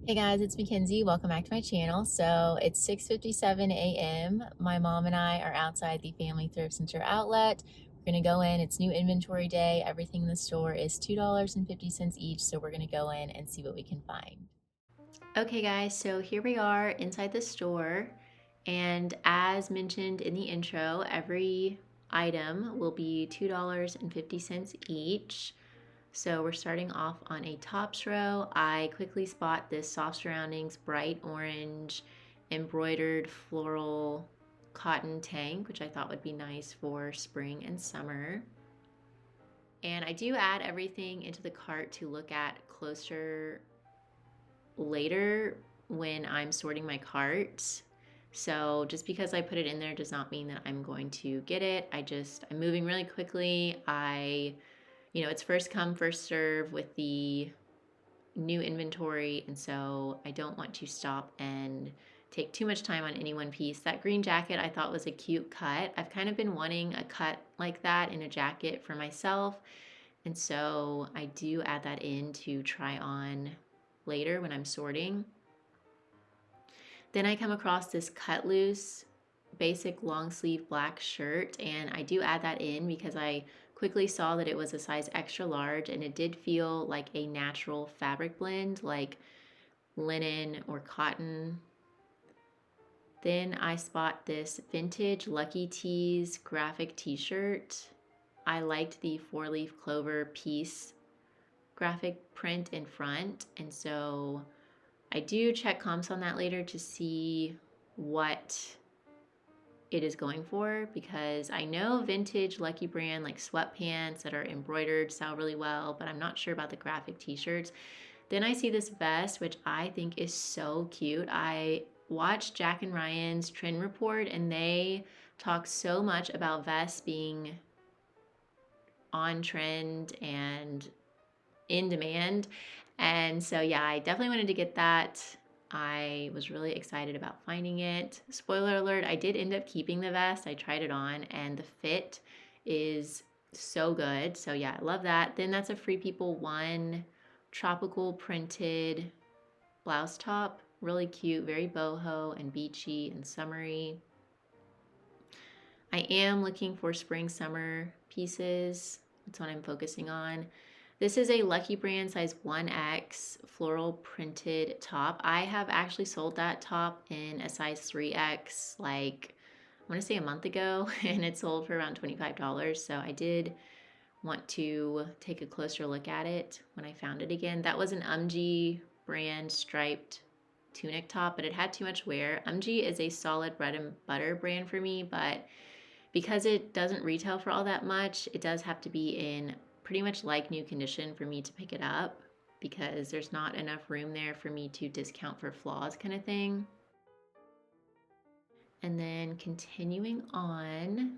Hey guys, it's Mackenzie. Welcome back to my channel. So it's 6:57 a.m. My mom and I are outside the Family Thrift Center outlet. We're gonna go in. It's new inventory day. Everything in the store is $2.50 each. So we're gonna go in and see what we can find. Okay guys, so here we are inside the store. And as mentioned in the intro, every item will be $2.50 each. So we're starting off on a tops row. I quickly spot this soft surroundings, bright orange, embroidered floral cotton tank, which I thought would be nice for spring and summer. And I do add everything into the cart to look at closer later when I'm sorting my cart. So just because I put it in there does not mean that I'm going to get it. I'm moving really quickly. It's first come, first serve with the new inventory, and so I don't want to stop and take too much time on any one piece. That green jacket I thought was a cute cut. I've kind of been wanting a cut like that in a jacket for myself, and so I do add that in to try on later when I'm sorting. Then I come across this cut loose basic long sleeve black shirt, and I do add that in because I quickly saw that it was a size extra large and it did feel like a natural fabric blend like linen or cotton. Then I spot this vintage Lucky Tees graphic t-shirt. I liked the 4-leaf clover piece graphic print in front, and so I do check comps on that later to see what it is going for, because I know vintage Lucky Brand like sweatpants that are embroidered sell really well, but I'm not sure about the graphic t-shirts. Then I see this vest, which I think is so cute. I watched Jack and Ryan's trend report, and they talk so much about vests being on trend and in demand. And so, yeah, I definitely wanted to get that. I was really excited about finding it. Spoiler alert, I did end up keeping the vest. I tried it on and the fit is so good. So yeah, I love that. Then that's a Free People One tropical printed blouse top. Really cute, very boho and beachy and summery. I am looking for spring summer pieces. That's what I'm focusing on. This is a Lucky Brand size 1X floral printed top. I have actually sold that top in a size 3X like I want to say a month ago, and it sold for around $25. So I did want to take a closer look at it when I found it again. That was an brand striped tunic top, but it had too much wear. is a solid bread and butter brand for me, but because it doesn't retail for all that much, it does have to be in pretty much like new condition for me to pick it up, because there's not enough room there for me to discount for flaws kind of thing. And then continuing on,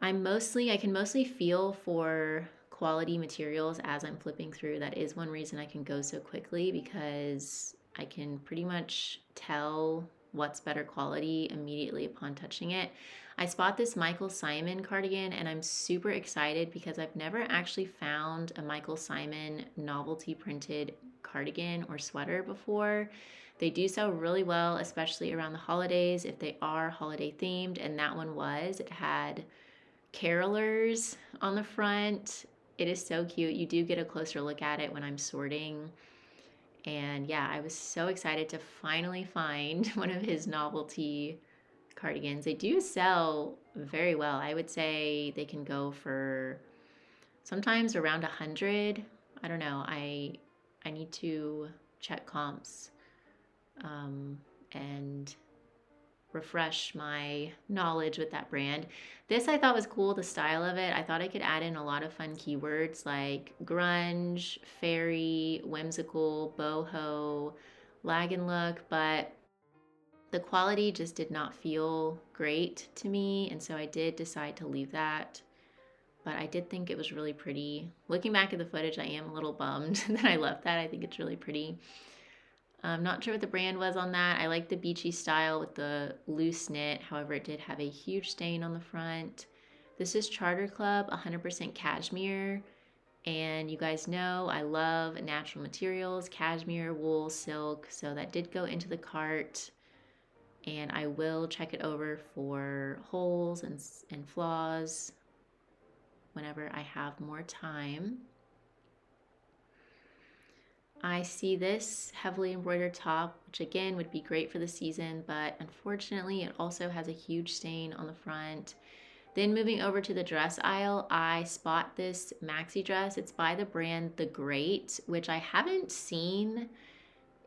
I can mostly feel for quality materials as I'm flipping through. That is one reason I can go so quickly, because I can pretty much tell what's better quality immediately upon touching it. I spot this Michael Simon cardigan, and I'm super excited because I've never actually found a Michael Simon novelty printed cardigan or sweater before. They do sell really well, especially around the holidays if they are holiday themed, and that one was. It had carolers on the front. It is so cute. You do get a closer look at it when I'm sorting. And yeah, I was so excited to finally find one of his novelty cardigans. They do sell very well. I would say they can go for sometimes around 100. I don't know. I need to check comps and refresh my knowledge with that brand. This I thought was cool, the style of it. I thought I could add in a lot of fun keywords like grunge, fairy, whimsical, boho, lag and look, but the quality just did not feel great to me, and so I did decide to leave that. But I did think it was really pretty. Looking back at the footage, I am a little bummed that I left that. I think it's really pretty. I'm not sure what the brand was on that. I like the beachy style with the loose knit. However, it did have a huge stain on the front. This is Charter Club 100% cashmere, And you guys know I love natural materials, cashmere, wool, silk. So that did go into the cart. And I will check it over for holes and flaws whenever I have more time. I see this heavily embroidered top, which again would be great for the season, but unfortunately it also has a huge stain on the front. Then moving over to the dress aisle, I spot this maxi dress. It's by the brand The Great, which I haven't seen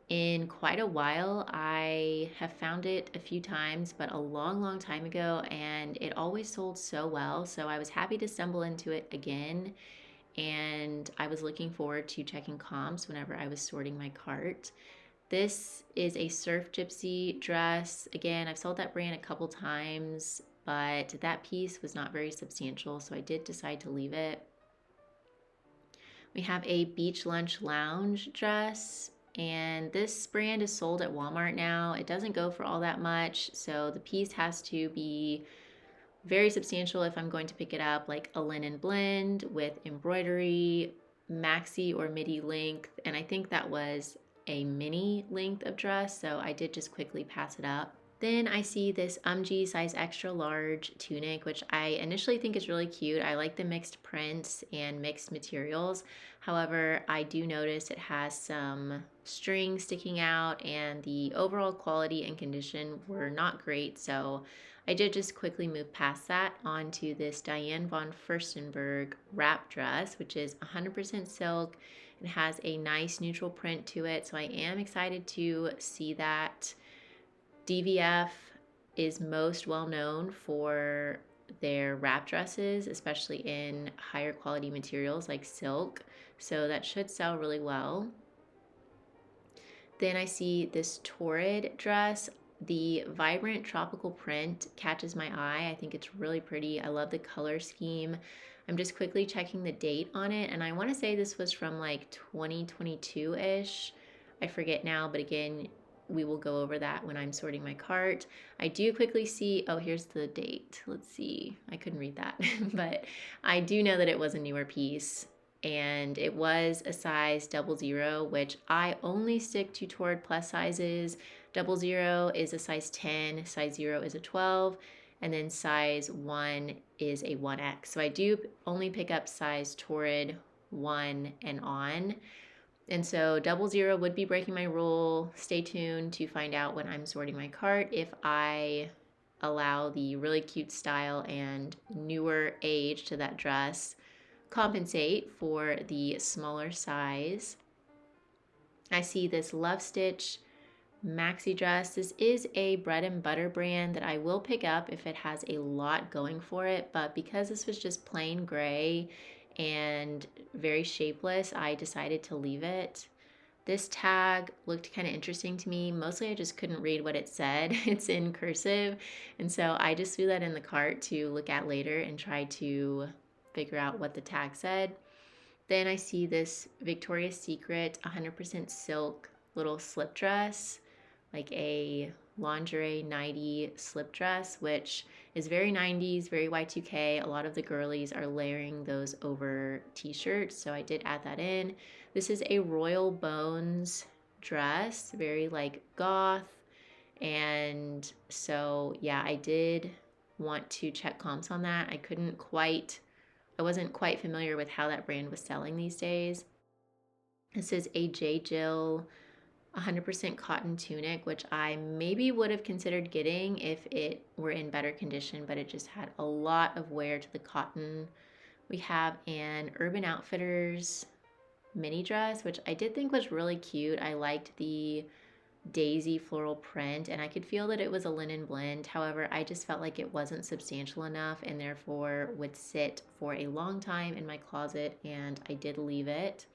in quite a while. I have found it a few times, but a long, long time ago, and it always sold so well. So I was happy to stumble into it again, and I was looking forward to checking comps whenever I was sorting my cart. This is a Surf Gypsy dress. Again, I've sold that brand a couple times, but that piece was not very substantial, so I did decide to leave it. We have a Beach Lunch Lounge dress, and this brand is sold at Walmart now. It doesn't go for all that much, so the piece has to be very substantial if I'm going to pick it up, like a linen blend with embroidery, maxi or midi length, and I think that was a mini length of dress, so I did just quickly pass it up. Then I see this UMG size extra large tunic, which I initially think is really cute. I like the mixed prints and mixed materials. However, I do notice it has some string sticking out, and the overall quality and condition were not great. So I did just quickly move past that onto this Diane von Furstenberg wrap dress, which is 100% silk. It has a nice neutral print to it. So I am excited to see that. DVF is most well known for their wrap dresses, especially in higher quality materials like silk. So that should sell really well. Then I see this Torrid dress. The vibrant tropical print catches my eye. I think it's really pretty. I love the color scheme. I'm just quickly checking the date on it, and I want to say this was from like 2022-ish. I forget now, but again, we will go over that when I'm sorting my cart. I do quickly see, oh, here's the date. Let's see. I couldn't read that, but I do know that it was a newer piece, and it was a size 00, which I only stick to Torrid plus sizes. 00 is a size 10, size 0 is a 12, and then size 1 is a 1X. So I do only pick up size Torrid 1 and on. And so 00 would be breaking my rule. Stay tuned to find out when I'm sorting my cart if I allow the really cute style and newer age to that dress compensate for the smaller size. I see this Love Stitch maxi dress. This is a bread and butter brand that I will pick up if it has a lot going for it, but because this was just plain gray and very shapeless, I decided to leave it. This tag looked kind of interesting to me. Mostly I just couldn't read what it said. It's in cursive, and so I just threw that in the cart to look at later and try to figure out what the tag said. Then I see this Victoria's Secret 100% silk little slip dress, like a lingerie nighty slip dress, which is very 90s, very Y2K. A lot of the girlies are layering those over t-shirts, so I did add that in. This is a Royal Bones dress, very like goth, and so yeah, I did want to check comps on that. I wasn't quite familiar with how that brand was selling these days. This is a J. Jill 100% cotton tunic, which I maybe would have considered getting if it were in better condition, but it just had a lot of wear to the cotton. We have an Urban Outfitters mini dress, which I did think was really cute. I liked the daisy floral print, and I could feel that it was a linen blend. However, I just felt like it wasn't substantial enough and therefore would sit for a long time in my closet, and I did leave it.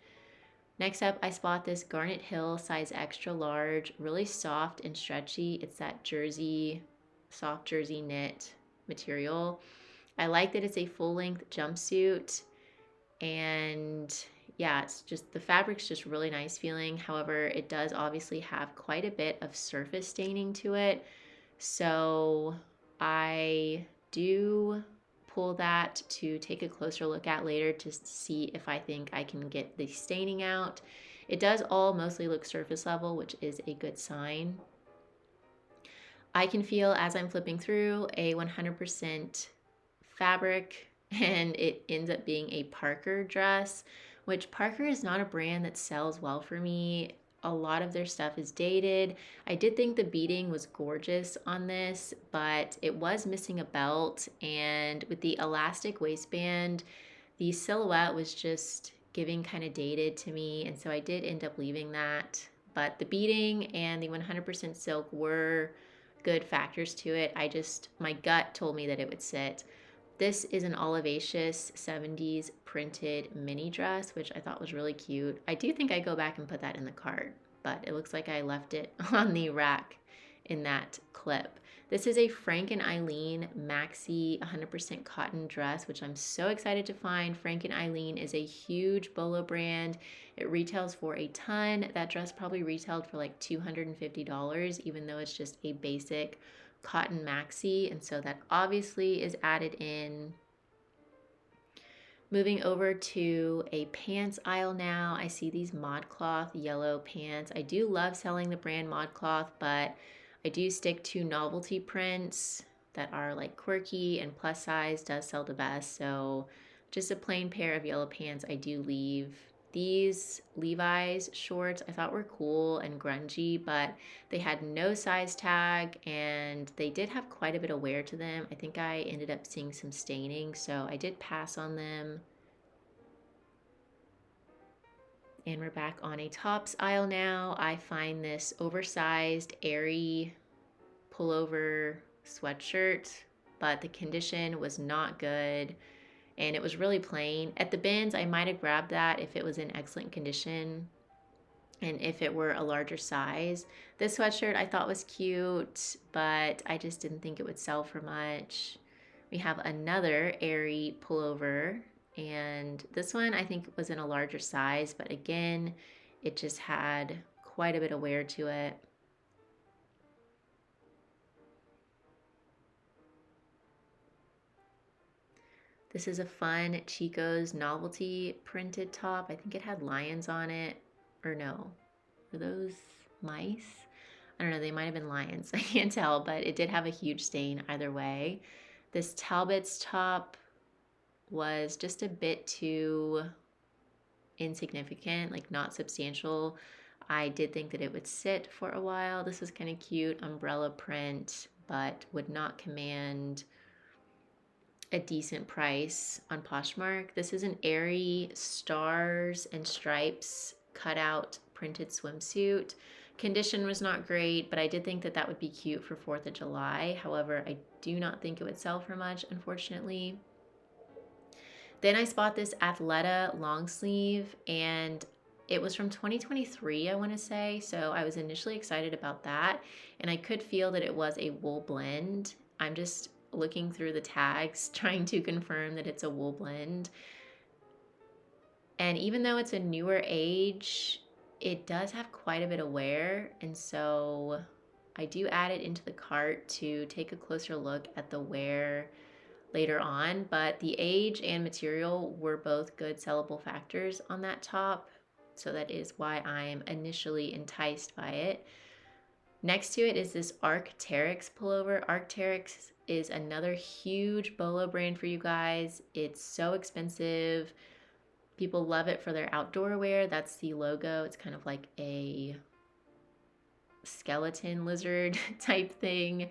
Next up, I spot this Garnet Hill size extra large, really soft and stretchy. It's that jersey, soft jersey knit material. I like that it's a full-length jumpsuit, and yeah, it's just, the fabric's just really nice feeling. However, it does obviously have quite a bit of surface staining to it. So I do pull that to take a closer look at later to see if I think I can get the staining out. It does all mostly look surface level, which is a good sign. I can feel as I'm flipping through a 100% fabric, and it ends up being a Parker dress, which Parker is not a brand that sells well for me. A lot of their stuff is dated. I did think the beading was gorgeous on this, but it was missing a belt, and with the elastic waistband, the silhouette was just giving kind of dated to me, and so I did end up leaving that. But the beading and the 100% silk were good factors to it. My gut told me that it would sit. This is an Olivaceous 70s printed mini dress, which I thought was really cute. I do think I go back and put that in the cart, but it looks like I left it on the rack in that clip. This is a Frank and Eileen maxi 100% cotton dress, which I'm so excited to find. Frank and Eileen is a huge bolo brand. It retails for a ton. That dress probably retailed for like $250, even though it's just a basic cotton maxi, and so that obviously is added in. Moving over to a pants aisle now, I see these ModCloth yellow pants. I do love selling the brand ModCloth, but I do stick to novelty prints that are like quirky, and plus size does sell the best. So just a plain pair of yellow pants I do leave. These Levi's shorts I thought were cool and grungy, but they had no size tag, and they did have quite a bit of wear to them. I think I ended up seeing some staining, so I did pass on them. And we're back on a tops aisle now. I find this oversized, airy pullover sweatshirt, but the condition was not good, and it was really plain. At the bins, I might have grabbed that if it was in excellent condition and if it were a larger size. This sweatshirt I thought was cute, but I just didn't think it would sell for much. We have another airy pullover, and this one I think was in a larger size, but again, it just had quite a bit of wear to it. This is a fun Chico's novelty printed top. I think it had lions on it. Or no, were those mice? I don't know, they might have been lions. I can't tell, but it did have a huge stain either way. This Talbot's top was just a bit too insignificant, like not substantial. I did think that it would sit for a while. This was kind of cute, umbrella print, but would not command a decent price on Poshmark. This is an airy stars and stripes cutout printed swimsuit. Condition was not great, but I did think that that would be cute for 4th of July. However, I do not think it would sell for much, unfortunately. Then I spot this Athleta long sleeve, and it was from 2023, I want to say. So I was initially excited about that, and I could feel that it was a wool blend. I'm just looking through the tags, trying to confirm that it's a wool blend. And even though it's a newer age, it does have quite a bit of wear, and so I do add it into the cart to take a closer look at the wear later on. But the age and material were both good sellable factors on that top, so that is why I'm initially enticed by it. Next to it is this Arc'teryx pullover. Arc'teryx is another huge bolo brand for you guys. It's so expensive. People love it for their outdoor wear. That's the logo. It's kind of like a skeleton lizard type thing.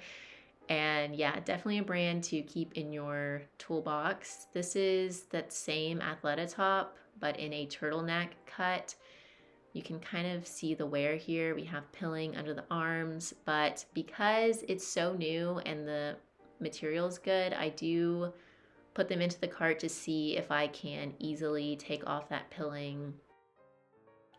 And yeah, definitely a brand to keep in your toolbox. This is that same Athleta top, but in a turtleneck cut. You can kind of see the wear here. We have pilling under the arms, but because it's so new and the material is good, I do put them into the cart to see if I can easily take off that pilling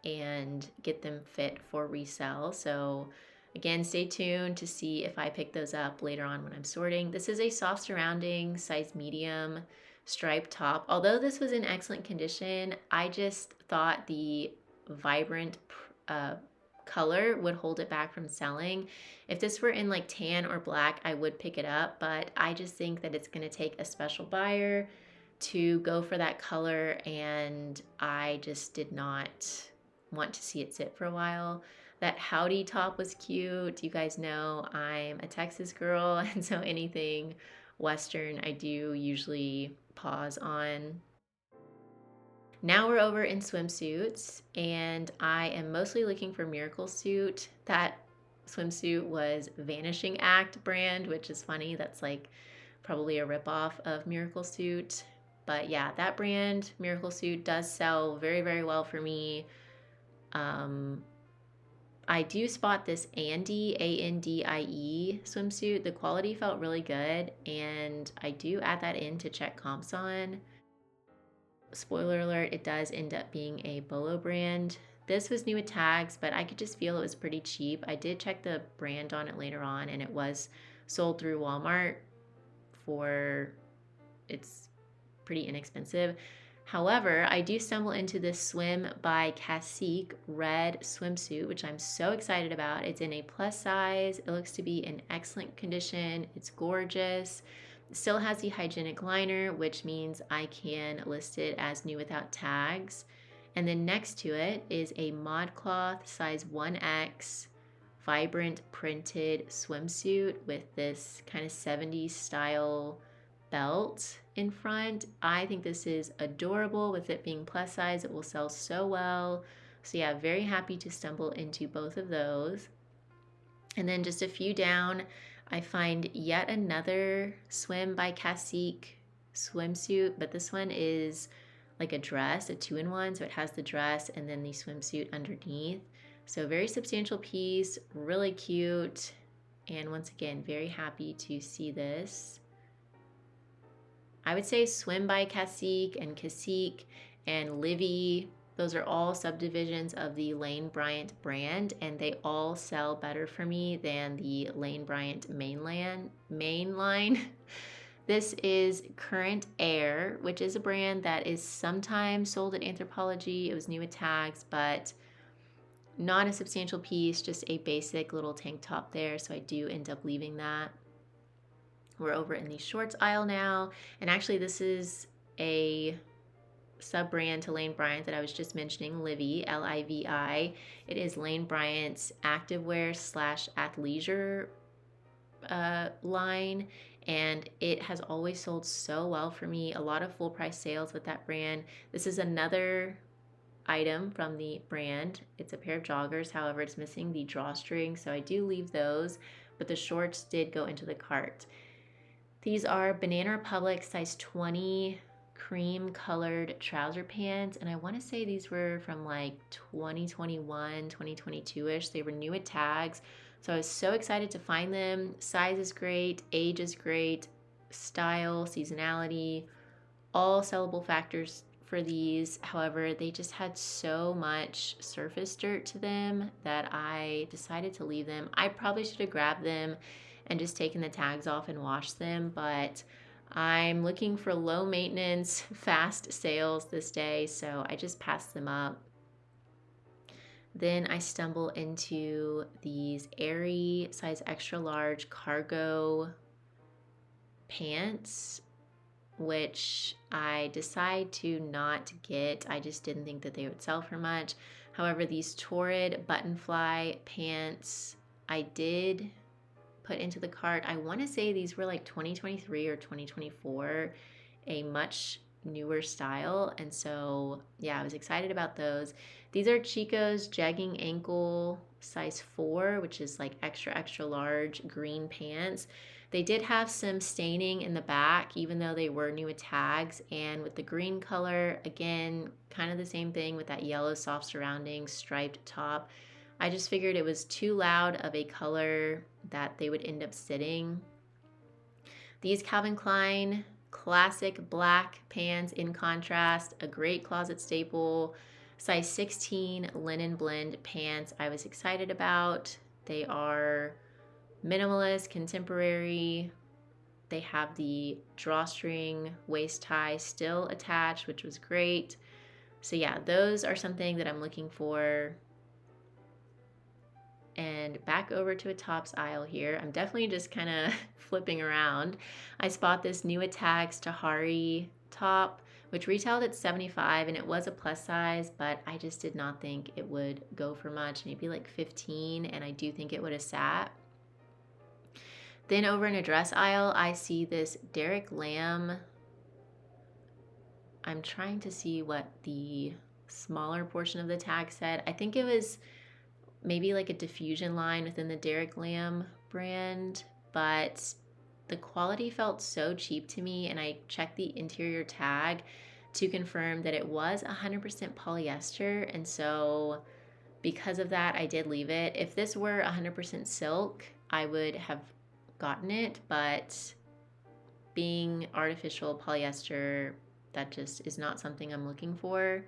and get them fit for resell. So again, stay tuned to see if I pick those up later on when I'm sorting. This is a soft surrounding size medium striped top. Although this was in excellent condition, I just thought the vibrant color would hold it back from selling. If this were in like tan or black, I would pick it up, but I just think that it's going to take a special buyer to go for that color, and I just did not want to see it sit for a while. That Howdy top was cute. You guys know I'm a Texas girl, and so anything Western I do usually pause on. Now we're over in swimsuits, and I am mostly looking for Miracle Suit. That swimsuit was Vanishing Act brand, which is funny. That's like probably a ripoff of Miracle Suit. But yeah, that brand, Miracle Suit, does sell very, very well for me. I do spot this Andie, Andie swimsuit. The quality felt really good, and I do add that in to check comps on. Spoiler alert, it does end up being a Bolo brand. This was new with tags, but I could just feel it was pretty cheap. I did check the brand on it later on, and it was sold through Walmart for, it's pretty inexpensive. However, I do stumble into this Swim by Cacique red swimsuit, which I'm so excited about. It's in a plus size. It looks to be in excellent condition. It's gorgeous. It still has the hygienic liner, which means I can list it as new without tags. And then next to it is a ModCloth size 1X vibrant printed swimsuit with this kind of 70s style belt in front. I think this is adorable. With it being plus size, it will sell so well. So yeah, very happy to stumble into both of those. And then just a few down, I find yet another Swim by Cacique swimsuit, but this one is like a dress, a 2-in-1, so it has the dress and then the swimsuit underneath. So very substantial piece, really cute, and once again, very happy to see this. I would say Swim by Cacique and Livy, those are all subdivisions of the Lane Bryant brand, and they all sell better for me than the Lane Bryant main line. This is Current Air, which is a brand that is sometimes sold at Anthropologie. It was new with tags, but not a substantial piece, just a basic little tank top there, so I do end up leaving that. We're over in the shorts aisle now, and actually this is a sub-brand to Lane Bryant that I was just mentioning, Livy, Livi. It is Lane Bryant's activewear / athleisure line, and it has always sold so well for me. A lot of full price sales with that brand. This is another item from the brand. It's a pair of joggers, however it's missing the drawstring, so I do leave those, but the shorts did go into the cart. These are Banana Republic size 20 cream colored trouser pants, and I want to say these were from like 2021, 2022-ish. They were new at tags, so I was so excited to find them. Size is great, age is great, style, seasonality, all sellable factors for these. However, they just had so much surface dirt to them that I decided to leave them. I probably should have grabbed them and just taken the tags off and washed them, but I'm looking for low maintenance, fast sales this day, so I just passed them up. Then I stumble into these Aerie size extra large cargo pants, which I decide to not get. I just didn't think that they would sell for much. However, these Torrid button fly pants I did put into the cart. I want to say these were like 2023 or 2024, a much newer style, and so yeah, I was excited about those. These are Chico's jegging ankle size 4, which is like extra large green pants. They did have some staining in the back, even though they were new with tags, and with the green color, again, kind of the same thing with that yellow soft surrounding striped top. I just figured it was too loud of a color that they would end up sitting. These Calvin Klein classic black pants in contrast, a great closet staple, size 16 linen blend pants I was excited about. They are minimalist, contemporary. They have the drawstring waist tie still attached, which was great. So yeah, those are something that I'm looking for. and back over to a tops aisle here. I'm definitely just kind of flipping around. I spot this new Attacks Tahari top, which retailed at $75, and it was a plus size, but I just did not think it would go for much, maybe like $15, and I do think it would have sat. Then over in a dress aisle, I see this Derek Lamb. I'm trying to see what the smaller portion of the tag said. I think it was maybe like a diffusion line within the Derek Lamb brand, but the quality felt so cheap to me, and I checked the interior tag to confirm that it was 100% polyester, and so because of that, I did leave it. If this were 100% silk, I would have gotten it, but being artificial polyester, that just is not something I'm looking for.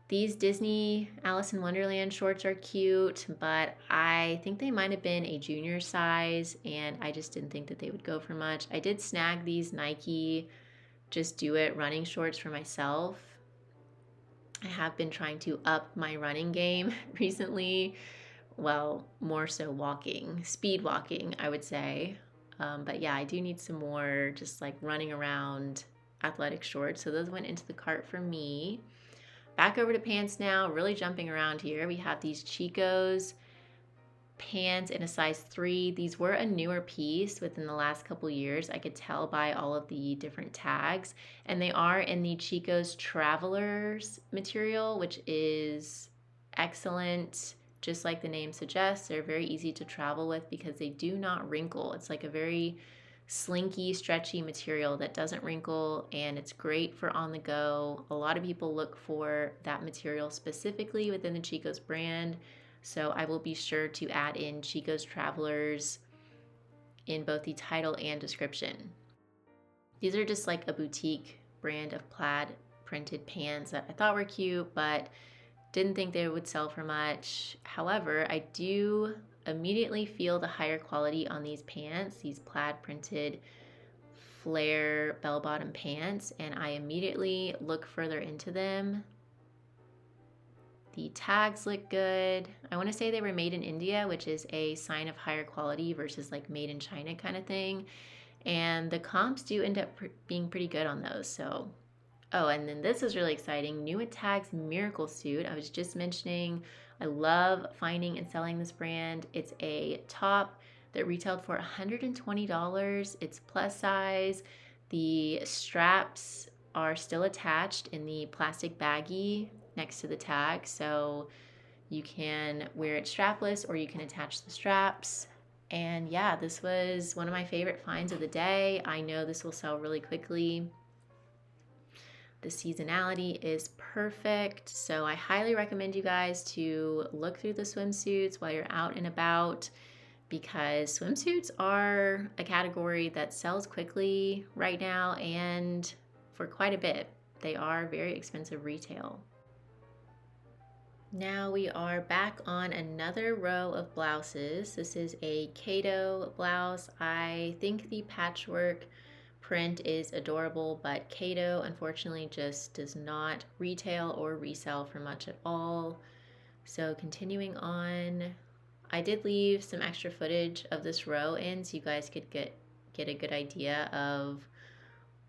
These Disney Alice in Wonderland shorts are cute, but I think they might have been a junior size, and I just didn't think that they would go for much. I did snag these Nike Just Do It running shorts for myself. I have been trying to up my running game recently. Well, more so walking, speed walking, I would say. But yeah, I do need some more just like running around athletic shorts. So those went into the cart for me. Back over to pants now, really jumping around here. We have these Chico's pants in a size 3. These were a newer piece within the last couple years. I could tell by all of the different tags. And they are in the Chico's Travelers material, which is excellent. Just like the name suggests, they're very easy to travel with because they do not wrinkle. It's like a very slinky, stretchy material that doesn't wrinkle, and it's great for on the go. A lot of people look for that material specifically within the Chico's brand, so I will be sure to add in Chico's Travelers in both the title and description. These are just like a boutique brand of plaid printed pants that I thought were cute, but didn't think they would sell for much. However, I do immediately feel the higher quality on these pants, these plaid printed flare bell-bottom pants, and I immediately look further into them. The tags look good. I want to say they were made in India, which is a sign of higher quality versus like made in China kind of thing. And the comps do end up being pretty good on those. So, oh, and then this is really exciting. New at Tags Miracle Suit. I was just mentioning I love finding and selling this brand. It's a top that retailed for $120. It's plus size. The straps are still attached in the plastic baggie next to the tag, so you can wear it strapless or you can attach the straps. And yeah, this was one of my favorite finds of the day. I know this will sell really quickly. The seasonality is perfect, so I highly recommend you guys to look through the swimsuits while you're out and about, because swimsuits are a category that sells quickly right now and for quite a bit. They are very expensive retail. Now we are back on another row of blouses. This is a Kato blouse. I think the patchwork print is adorable, but Kato unfortunately just does not retail or resell for much at all. So continuing on, I did leave some extra footage of this row in so you guys could get a good idea of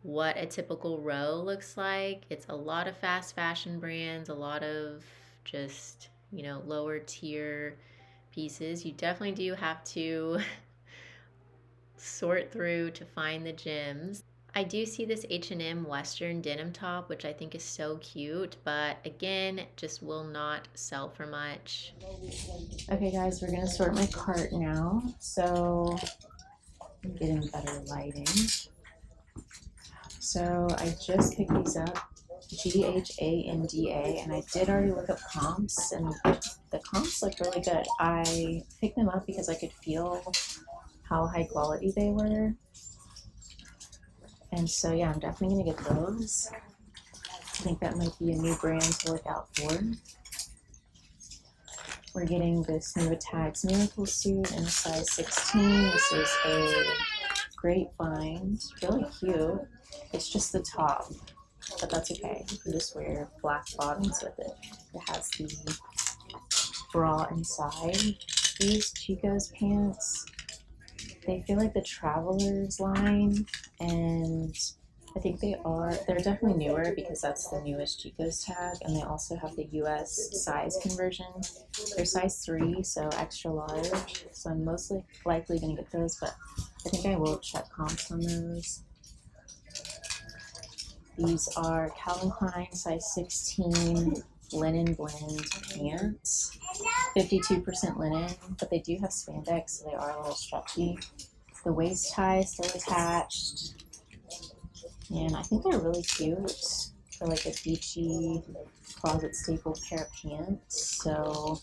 what a typical row looks like. It's a lot of fast fashion brands, a lot of just, you know, lower tier pieces. You definitely do have to sort through to find the gems. I do see this H&M Western denim top, which I think is so cute, but again, just will not sell for much. Okay guys, we're gonna sort my cart now. So I'm getting better lighting. So I just picked these up, GHANDA, and I did already look up comps, and the comps look really good. I picked them up because I could feel how high quality they were. And so yeah, I'm definitely gonna get those. I think that might be a new brand to look out for. We're getting this new Tags Miracle Suit in a size 16. This is a great find, really cute. It's just the top, but that's okay. You can just wear black bottoms with it. It has the bra inside. These Chico's pants, they feel like the Traveler's line, and I think they're definitely newer because that's the newest Chico's tag, and they also have the US size conversion. They're size 3, so extra large, so I'm mostly likely going to get those, but I think I will check comps on those. These are Calvin Klein size 16 linen blend pants, 52% linen, but they do have spandex, so they are a little stretchy. The waist tie is still attached, and I think they're really cute for like a beachy closet staple pair of pants, so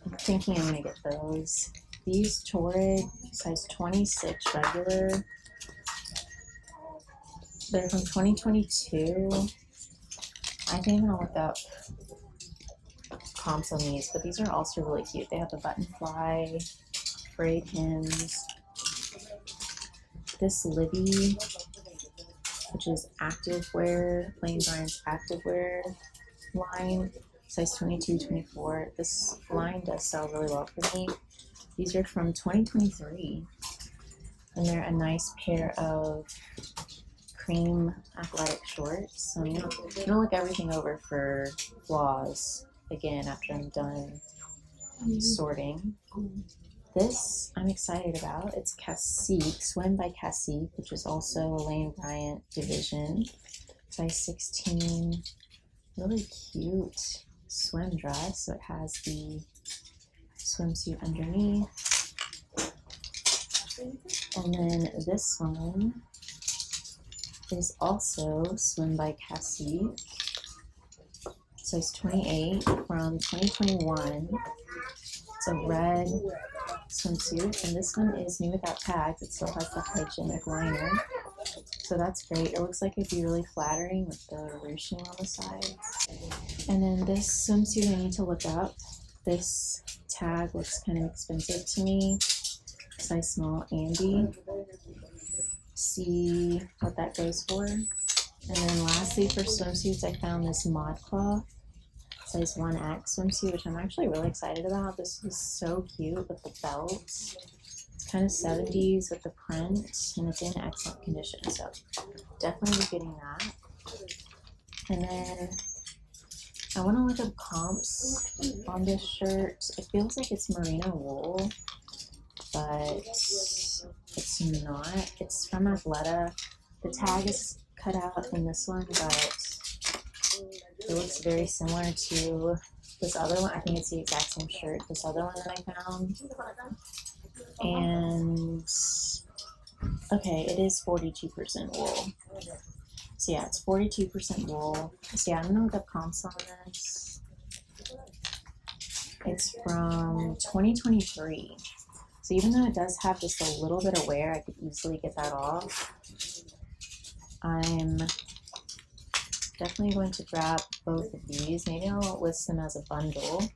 I'm thinking I'm gonna get those. These Torrid size 26 regular, they're from 2022. I think I'm gonna look up comps on these, but these are also really cute. They have the button fly, frayed hems. This Libby, which is activewear, Plain Brand's activewear line, size 22, 24. This line does sell really well for me. These are from 2023, and they're a nice pair of cream athletic shorts. So I'm gonna look everything over for flaws again after I'm done sorting. This I'm excited about. It's Cacique, Swim by Cacique, which is also a Lane Bryant division. Size 16, really cute swim dress. So it has the swimsuit underneath. And then this one is also Swim by Cacique, size 28 from 2021. It's a red swimsuit, and this one is new without tags. It still has the hygienic liner, so that's great. It looks like it'd be really flattering with the ruching on the sides. And then this swimsuit I need to look up. This tag looks kind of expensive to me. Size small Andy. See what that goes for. And then lastly, for swimsuits, I found this ModCloth size 1X swimsuit, which I'm actually really excited about. This is so cute with the belt. It's kind of 70s with the print, and it's in excellent condition, so definitely be getting that. And then I want to look up comps on this shirt. It feels like it's merino wool, but it's not. It's from Athleta. The tag is cut out in this one, but it looks very similar to this other one. I think it's the exact same shirt, this other one that I found. And okay, it is 42% wool. So yeah, it's 42% wool. So yeah, I'm gonna look up comps on this. It's from 2023. So even though it does have just a little bit of wear, I could easily get that off. I'm definitely going to grab both of these. Maybe I'll list them as a bundle.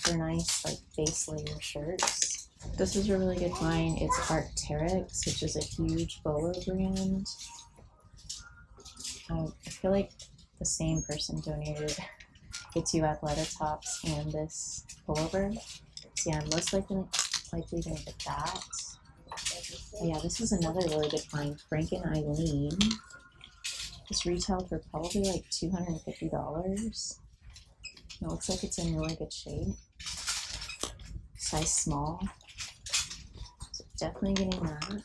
They're nice, like base layer shirts. This is a really good find. It's Arc'teryx, which is a huge bolo brand. I feel like the same person donated the 2 Athleta tops and this pullover. So yeah, I'm most likely gonna get that. But yeah, this is another really good find. Frank and Eileen. This retailed for probably like $250. It looks like it's in really good shape. Size small. So definitely getting that.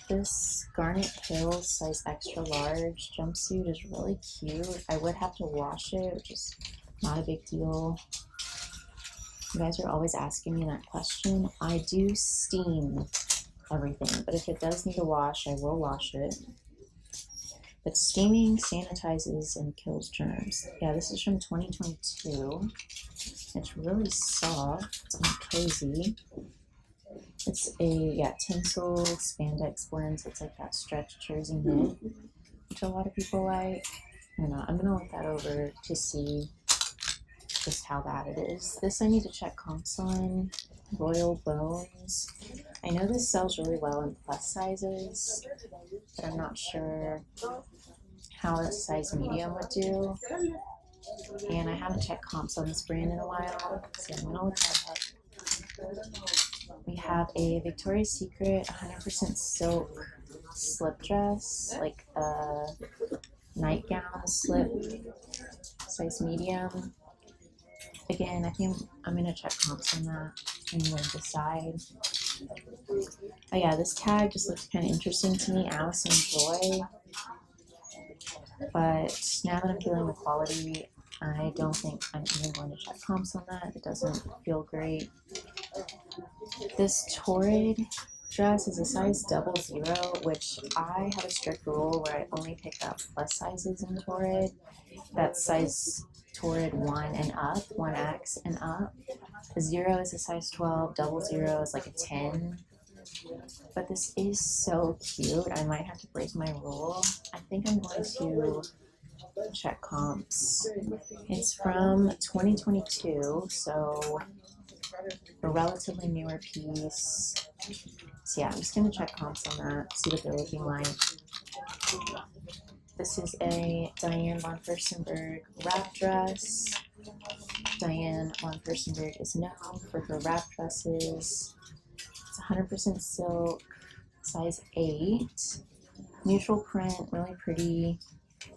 This Garnet Hills size extra large jumpsuit is really cute. I would have to wash it, which is not a big deal. You guys are always asking me that question. I do steam everything, but if it does need a wash, I will wash it. But steaming sanitizes and kills germs. Yeah, this is from 2022. It's really soft and cozy. It's a tinsel spandex blend, so it's like that stretch jersey knit, which a lot of people like. I don't know, I'm gonna look that over to see just how bad it is. This I need to check comps on. Royal Bones. I I know this sells really well in plus sizes, but I'm not sure how a size medium would do. And I haven't checked comps on this brand in a while, so I'm gonna look that up. We have a Victoria's Secret 100% silk slip dress, like a nightgown slip, size medium. Again, I think I'm gonna check comps on that and then decide. Oh yeah, this tag just looks kind of interesting to me, Allison Joy. But now that I'm dealing with quality, I don't think I'm even going to check comps on that. It doesn't feel great. This Torrid dress is a size 00, which I have a strict rule where I only pick up plus sizes in Torrid. That's size Torrid 1 and up, 1X and up. A 0 is a size 12, 00 is like a 10. But this is so cute. I might have to break my rule. I think I'm going to check comps. It's from 2022, so a relatively newer piece. So yeah, I'm just gonna check comps on that, see what they're looking like. This is a Diane von Furstenberg wrap dress. Diane von Furstenberg is known for her wrap dresses. It's 100% silk, size 8. Neutral print, really pretty.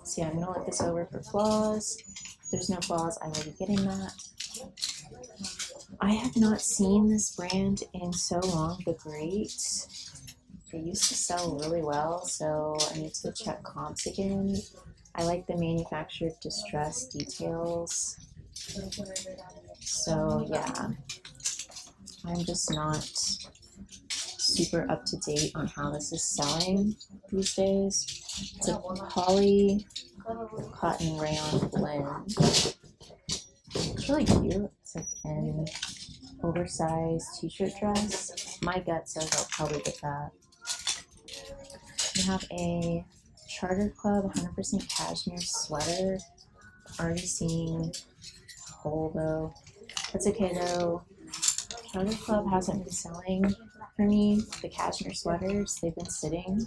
So yeah, I'm gonna look this over for flaws. If there's no flaws, I will be getting that. I have not seen this brand in so long, The Great. They used to sell really well, so I need to check comps again. I like the manufactured distress details. So yeah, I'm just not super up to date on how this is selling these days. It's a poly cotton rayon blend. It's really cute. It's like an oversized t-shirt dress. My gut says I'll probably get that. We have a Charter Club 100% cashmere sweater. Already seeing whole though. That's okay though. Charter Club hasn't been selling for me. The cashmere sweaters, they've been sitting,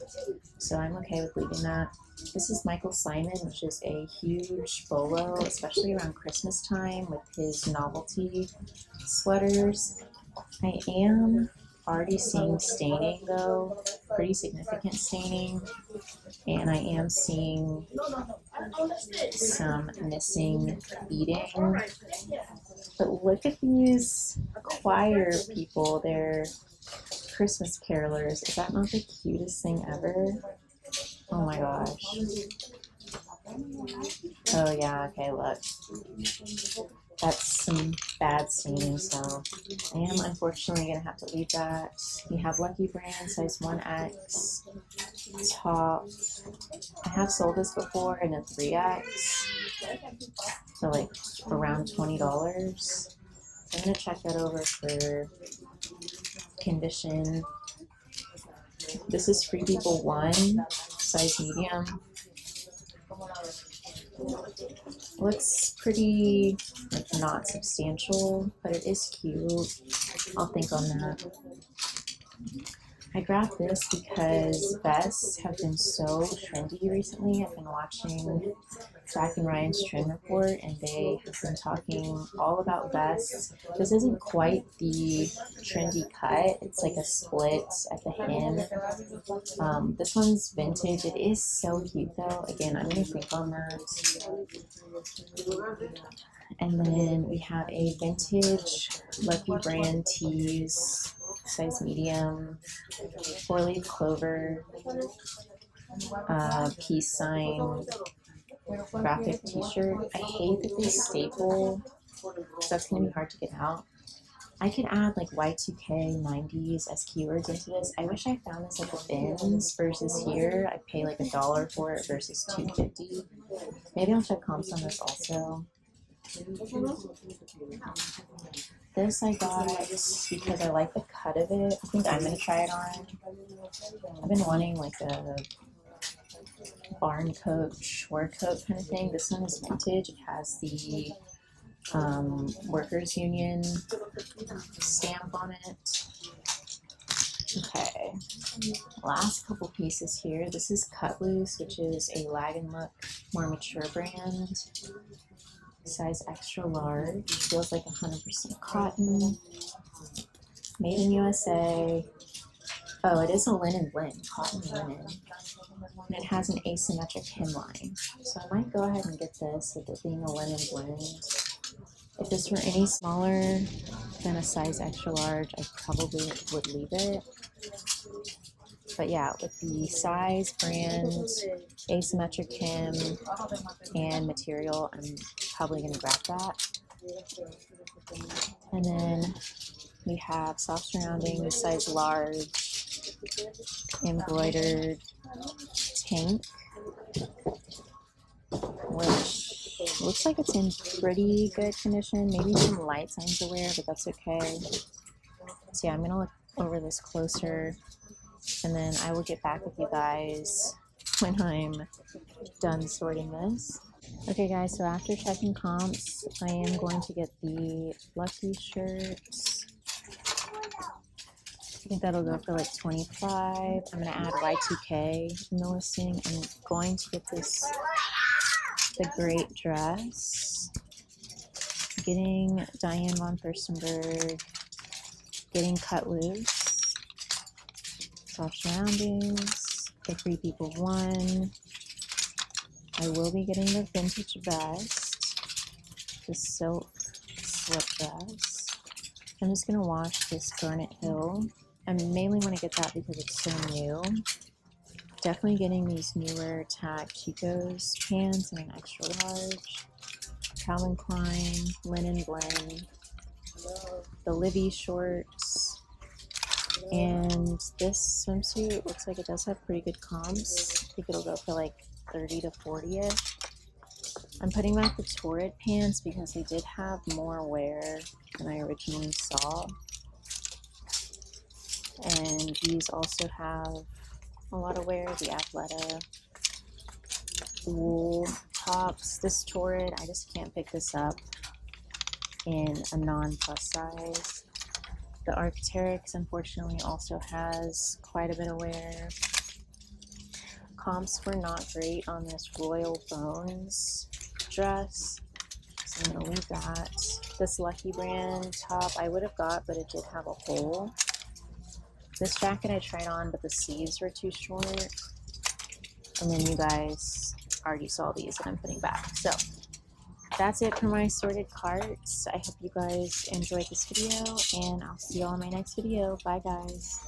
so I'm okay with leaving that. This is Michael Simon, which is a huge bolo, especially around Christmas time with his novelty sweaters. I am already seeing staining though, pretty significant staining, and I am seeing some missing beading. But look at these choir people, they're Christmas carolers. Is that not the cutest thing ever? Oh my gosh. Oh yeah, okay, look. That's some bad staining, so I am unfortunately going to have to leave that. We have Lucky Brand, size 1X, top. I have sold this before in a 3X for like around $20. I'm going to check that over for condition. This is Free People 1, size medium. Looks pretty like not substantial, but it is cute. I'll think on that. I grabbed this because vests have been so trendy recently. I've been watching Zach and Ryan's Trend Report, and they have been talking all about vests. This isn't quite the trendy cut. It's like a split at the hem. This one's vintage. It is so cute though. Again, I'm going to think on that. And then we have a vintage Lucky Brand tees, size medium, 4-leaf clover, peace sign, graphic t-shirt. I hate that they staple, because that's going to be hard to get out. I could add like Y2K 90s as keywords into this. I wish I found this at the bins versus here. I pay like $1 for it versus $2.50. Maybe I'll check comps on this also. This I got because I like the cut of it. I think I'm going to try it on. I've been wanting like a barn coat, short coat kind of thing. This one is vintage. It has the workers union stamp on it. Okay, last couple pieces here. This is Cut Loose, which is a Lag and Look more mature brand. Size extra large. Feels like 100% cotton. Made in USA. Oh, it is a linen blend, cotton linen. And it has an asymmetric hemline. So I might go ahead and get this with it being a linen blend. If this were any smaller than a size extra large, I probably would leave it. But yeah, with the size, brand, asymmetric hem, and material, I'm probably going to grab that. And then we have soft surrounding, size large, embroidered tank, which looks like it's in pretty good condition. Maybe some light signs of wear, but that's okay. So yeah, I'm going to look over this closer, and then I will get back with you guys when I'm done sorting this. Okay guys, so after checking comps, I am going to get the Lucky shirts. I think that'll go for like 25. I'm going to add Y2K in the listing. I'm going to get this, the great dress. Getting Diane von Furstenberg. Getting Cut Loose. Soft surroundings. The Free People one. I will be getting the vintage vest. The silk slip dress. I'm just going to wash this Garnet Hill. I mainly want to get that because it's so new. Definitely getting these newer tag Chico's pants in an extra large. Calvin Klein linen blend. The Livy shorts. And this swimsuit looks like it does have pretty good comps. I think it'll go for like 30 to 40ish. I'm putting back the Torrid pants because they did have more wear than I originally saw. And these also have a lot of wear. The Athleta wool tops. This Torrid, I just can't pick this up in a non-plus size. The Arc'teryx unfortunately also has quite a bit of wear. Comps were not great on this Royal Bones dress, so I'm going to leave that. This Lucky brand top I would have got, but it did have a hole. This jacket I tried on, but the sleeves were too short. And then you guys already saw these that I'm putting back. So that's it for my sorted carts. I hope you guys enjoyed this video, and I'll see you all in my next video. Bye guys.